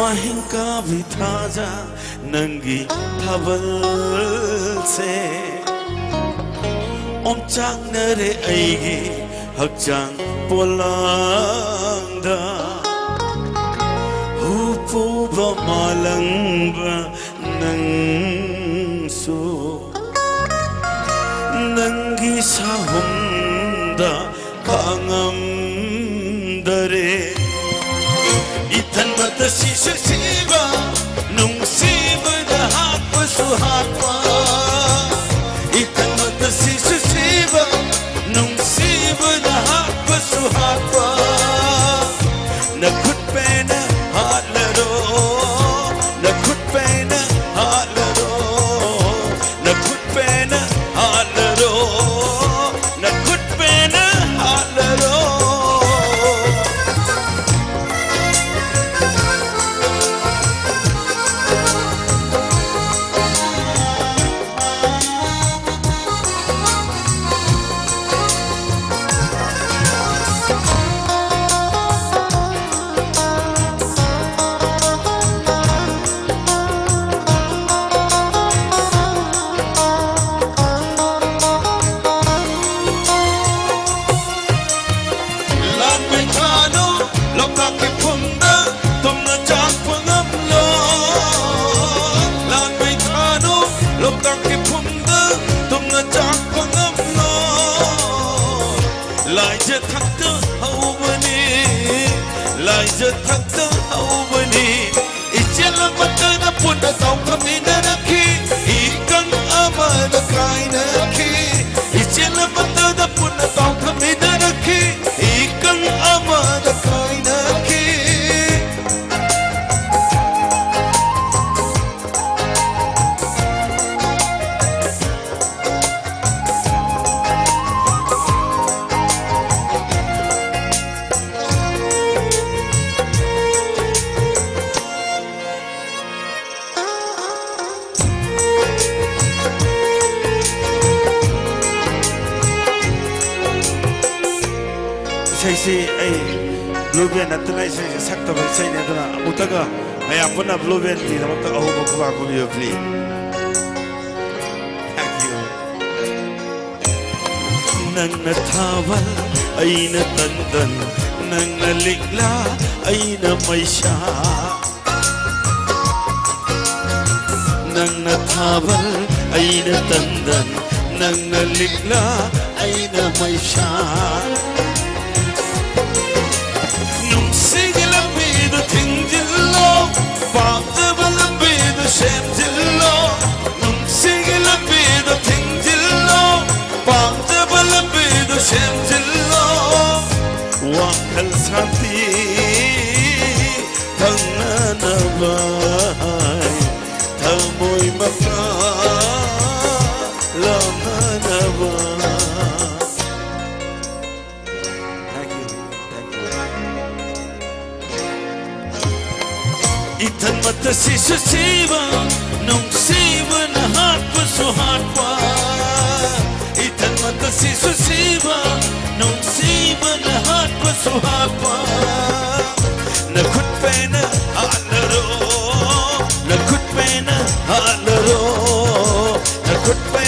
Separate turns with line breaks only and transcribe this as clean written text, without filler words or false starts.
Mahinka Vitaja Nangi Tabalse Om Chang Nere Aigi Hakjang Polangda Hupu Bamalangba Nangsu Nangi Sahumda Kangam Dare Itan mata sisa siva nung siva da hatpa suhatpa Itan mata sisa siva nung siva da hatpa suhatpa Nakut pena hatlaro Nakut pena hatlaro Nakut pena hatlaro Nakut pena hatlaro Laija thakta haubani Laija thakta haubani Ijala matana puna taukamina rakhi Ikang amana kaina rakhi Ijala matana puna taukamina rakhi Ikang amana kaina rakhi Say, blue band at the night, Sakta by saying Mutaga, I am one of blue band, the Mata Obaku, you please. Thank you. Nana Tawal, Aina Tandan, Nana Ligla, Aina Maisha. Nana Tawal, Aina Tandan, Nana Ligla, Aina Maisha. Wakal santi tangana bay tamoy maka lamana bay. Thank you. Itan mata sisa siva nung siva na hatpa suhatpa Itan mata sisa siva nung siva na hatpa suhatpa Nakut pena hatlaro Nakut pena hatlaro Nakut pena